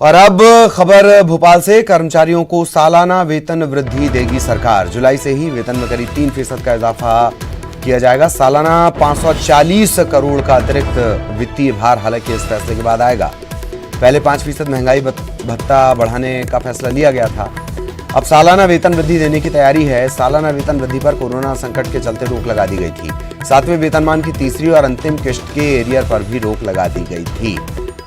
और अब खबर भोपाल से। कर्मचारियों को सालाना वेतन वृद्धि देगी सरकार। जुलाई से ही वेतन में करीब 3% का इजाफा किया जाएगा। सालाना 540 करोड़ का अतिरिक्त वित्तीय भार हालांकि इस फैसले के बाद आएगा। पहले 5% महंगाई भत्ता बढ़ाने का फैसला लिया गया था। अब सालाना वेतन वृद्धि देने की तैयारी है। सालाना वेतन वृद्धि पर कोरोना संकट के चलते रोक लगा दी गई थी। 7वें वेतनमान की तीसरी और अंतिम किश्त के एरियर पर भी रोक लगा दी गई थी।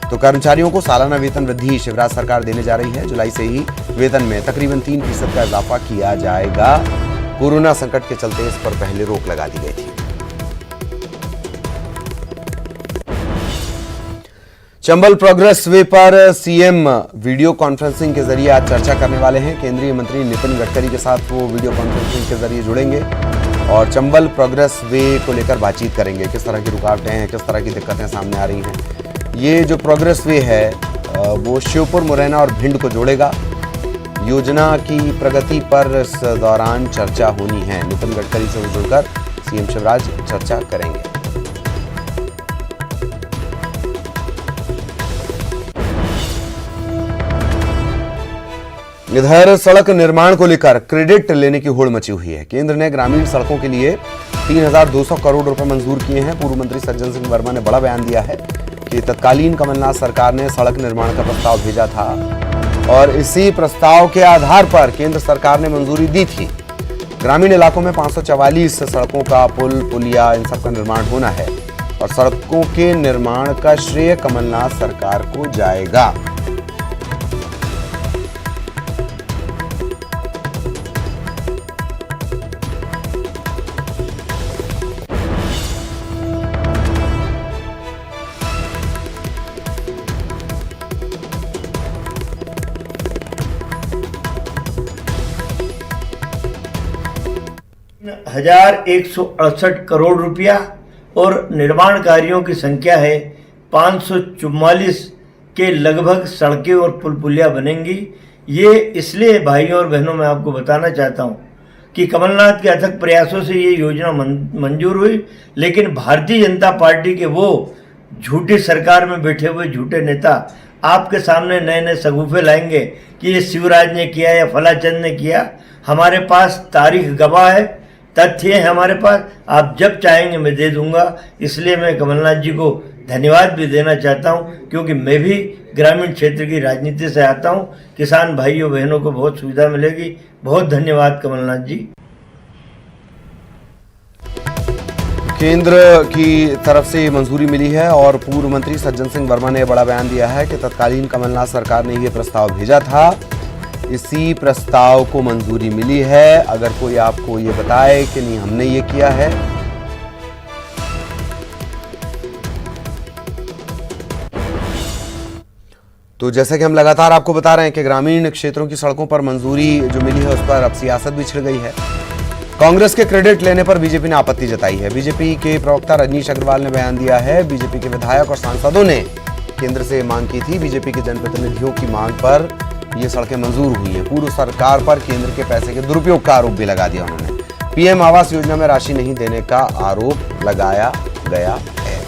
तो कर्मचारियों को सालाना वेतन वृद्धि शिवराज सरकार देने जा रही है। जुलाई से ही वेतन में तकरीबन 3% का इजाफा किया जाएगा। कोरोना संकट के चलते इस पर पहले रोक लगा दी गई थी। चंबल प्रोग्रेस वे पर सीएम वीडियो कॉन्फ्रेंसिंग के जरिए आज चर्चा करने वाले हैं। केंद्रीय मंत्री नितिन गडकरी के साथ वो वीडियो कॉन्फ्रेंसिंग के जरिए जुड़ेंगे और चंबल प्रोग्रेस वे को लेकर बातचीत करेंगे। किस तरह की रुकावटें हैं, किस तरह की दिक्कतें सामने आ रही हैं। ये जो प्रोग्रेस वे है वो श्योपुर, मुरैना और भिंड को जोड़ेगा। योजना की प्रगति पर इस दौरान चर्चा होनी है। नितिन गडकरी से जुड़कर सीएम शिवराज चर्चा करेंगे। इधर सड़क निर्माण को लेकर क्रेडिट लेने की होड़ मची हुई है। केंद्र ने ग्रामीण सड़कों के लिए 3200 करोड़ रुपए मंजूर किए हैं। पूर्व मंत्री सज्जन सिंह वर्मा ने बड़ा बयान दिया है कि तत्कालीन कमलनाथ सरकार ने सड़क निर्माण का प्रस्ताव भेजा था और इसी प्रस्ताव के आधार पर केंद्र सरकार ने मंजूरी दी थी। ग्रामीण इलाकों में 544 सड़कों का पुल, पुलिया इन सब का निर्माण होना है और सड़कों के निर्माण का श्रेय कमलनाथ सरकार को जाएगा। हजार 168 करोड़ रुपया और निर्माण कार्यों की संख्या है 544 के लगभग सड़कें और पुल पुलिया बनेंगी। ये इसलिए भाइयों और बहनों मैं आपको बताना चाहता हूँ कि कमलनाथ के अथक प्रयासों से ये योजना मंजूर हुई, लेकिन भारतीय जनता पार्टी के वो झूठी सरकार में बैठे हुए झूठे नेता आपके सामने नए नए सगुफे लाएंगे कि ये शिवराज ने किया या फलाचंद ने किया। हमारे पास तारीख गवाह है, तथ्य है हमारे पास। आप जब चाहेंगे मैं दे दूंगा। इसलिए मैं कमलनाथ जी को धन्यवाद भी देना चाहता हूं, क्योंकि मैं भी ग्रामीण क्षेत्र की राजनीति से आता हूं। किसान भाइयों बहनों को बहुत सुविधा मिलेगी। बहुत धन्यवाद कमलनाथ जी। केंद्र की तरफ से मंजूरी मिली है और पूर्व मंत्री सज्जन सिंह वर्मा ने बड़ा बयान दिया है कि तत्कालीन कमलनाथ सरकार ने यह प्रस्ताव भेजा था, इसी प्रस्ताव को मंजूरी मिली है। अगर कोई आपको ये बताए कि नहीं हमने ये किया है, तो जैसे कि हम लगातार आपको बता रहे हैं कि ग्रामीण क्षेत्रों की सड़कों पर मंजूरी जो मिली है उस पर अब सियासत भी छिड़ गई है। कांग्रेस के क्रेडिट लेने पर बीजेपी ने आपत्ति जताई है। बीजेपी के प्रवक्ता रजनीश अग्रवाल ने बयान दिया है। बीजेपी के विधायक और सांसदों ने केंद्र से मांग की थी। बीजेपी के जनप्रतिनिधियों की मांग पर ये सड़कें मंजूर हुई हैं। पूर्व सरकार पर केंद्र के पैसे के दुरुपयोग का आरोप भी लगा दिया उन्होंने। पीएम आवास योजना में राशि नहीं देने का आरोप लगाया गया है।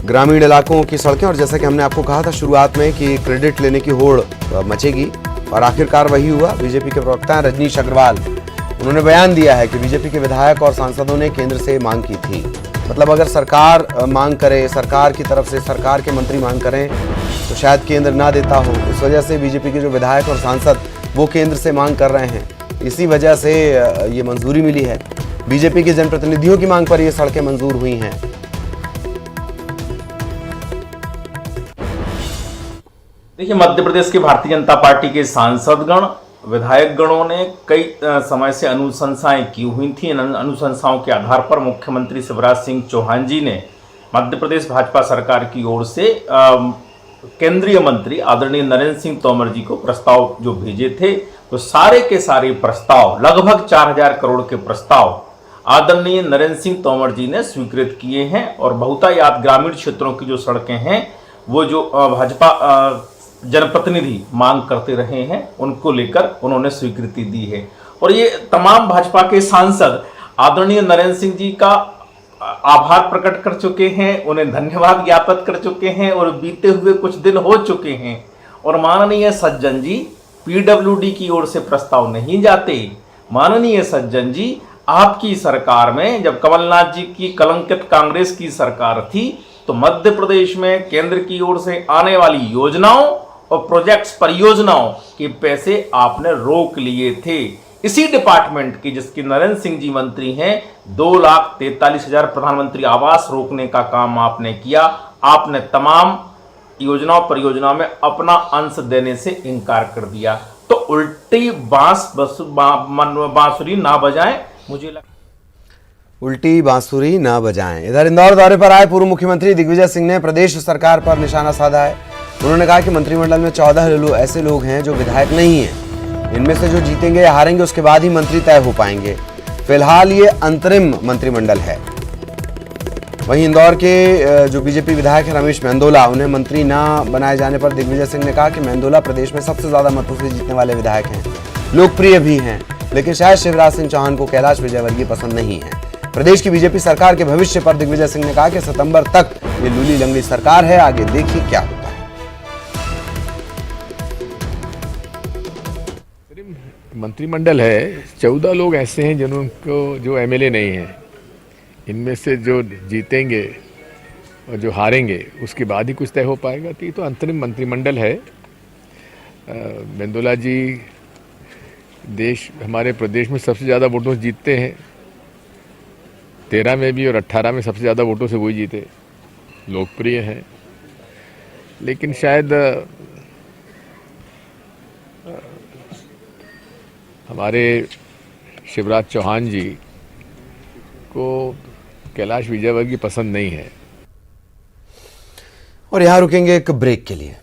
ग्रामीण इलाकों की सड़कें, और जैसा कि हमने आपको कहा था शुरुआत में कि क्रेडिट लेने की होड़ मचेगी और आखिरकार वही हुआ। बीजेपी के प्रवक्ता रजनीश अग्रवाल, उन्होंने बयान दिया है कि बीजेपी के विधायक और सांसदों ने केंद्र से मांग की थी। मतलब अगर सरकार मांग करे, सरकार की तरफ से सरकार के मंत्री मांग करें तो शायद केंद्र ना देता हो। इस वजह से बीजेपी के जो विधायक और सांसद वो केंद्र से मांग कर रहे हैं। इसी वजह से ये मंजूरी मिली है। बीजेपी के जनप्रतिनिधियों की मांग पर ये सड़कें मंजूर हुई हैं। देखिए, मध्य प्रदेश के भारतीय जनता पार्टी के सांसदगण, विधायक गणों ने कई समय से अनुशंसाएं की हुई थी। इन अनुशंसाओं के आधार पर मुख्यमंत्री शिवराज सिंह चौहान जी ने मध्य प्रदेश भाजपा सरकार की ओर से केंद्रीय मंत्री आदरणीय नरेंद्र सिंह तोमर जी को प्रस्ताव जो भेजे थे, तो सारे के सारे प्रस्ताव, लगभग 4000 करोड़ के प्रस्ताव आदरणीय नरेंद्र सिंह तोमर जी ने स्वीकृत किए हैं। और बहुतायत ग्रामीण क्षेत्रों की जो सड़कें हैं वो जो भाजपा जनप्रतिनिधि मांग करते रहे हैं उनको लेकर उन्होंने स्वीकृति दी है। और ये तमाम भाजपा के सांसद आदरणीय नरेंद्र सिंह जी का आभार प्रकट कर चुके हैं, उन्हें धन्यवाद ज्ञापित कर चुके हैं और बीते हुए कुछ दिन हो चुके हैं और माननीय सज्जन जी पीडब्ल्यूडी की ओर से प्रस्ताव नहीं जाते। माननीय सज्जन जी, आपकी सरकार में जब कमलनाथ जी की कलंकित कांग्रेस की सरकार थी तो मध्य प्रदेश में केंद्र की ओर से आने वाली योजनाओं और प्रोजेक्ट्स परियोजनाओं के पैसे आपने रोक लिए थे। इसी डिपार्टमेंट की जिसकी नरेंद्र सिंह जी मंत्री हैं, 2,43,000 प्रधानमंत्री आवास रोकने का काम आपने किया। आपने तमाम योजनाओं परियोजनाओं में अपना अंश देने से इनकार कर दिया। तो उल्टी बांसुरी ना बजाएं, मुझे उल्टी बांसुरी ना बजाएं। इधर इंदौर दौरे पर आए पूर्व मुख्यमंत्री दिग्विजय सिंह ने प्रदेश सरकार पर निशाना साधा है। उन्होंने कहा कि मंत्रिमंडल में 14 ऐसे लोग हैं जो विधायक नहीं हैं। इनमें से जो जीतेंगे या हारेंगे उसके बाद ही मंत्री तय हो पाएंगे। फिलहाल ये अंतरिम मंत्रिमंडल है। वहीं इंदौर के जो बीजेपी विधायक है रमेश मेंदोला, उन्हें मंत्री ना बनाए जाने पर दिग्विजय सिंह ने कहा कि मेंदोला प्रदेश में सबसे ज्यादा मतों से जीतने वाले विधायक हैं, लोकप्रिय भी हैं, लेकिन शायद शिवराज सिंह चौहान को कैलाश विजयवर्गीय पसंद नहीं है। प्रदेश की बीजेपी सरकार के भविष्य पर दिग्विजय सिंह ने कहा कि सितंबर तक ये लूली लंगड़ी सरकार है, आगे देखिए क्या होता है। मंत्रिमंडल है, 14 लोग ऐसे हैं जिनको जो एमएलए नहीं हैं। इनमें से जो जीतेंगे और जो हारेंगे उसके बाद ही कुछ तय हो पाएगा। तो ये तो अंतरिम मंत्रिमंडल है। मेंदोला जी हमारे प्रदेश में सबसे ज़्यादा वोटों से जीतते हैं। 13 में भी और 18 में सबसे ज़्यादा वोटों से वही जीते, लोकप्रिय हैं। लेकिन शायद हमारे शिवराज चौहान जी को कैलाश विजयवर्गीय पसंद नहीं है। और यहां रुकेंगे एक ब्रेक के लिए।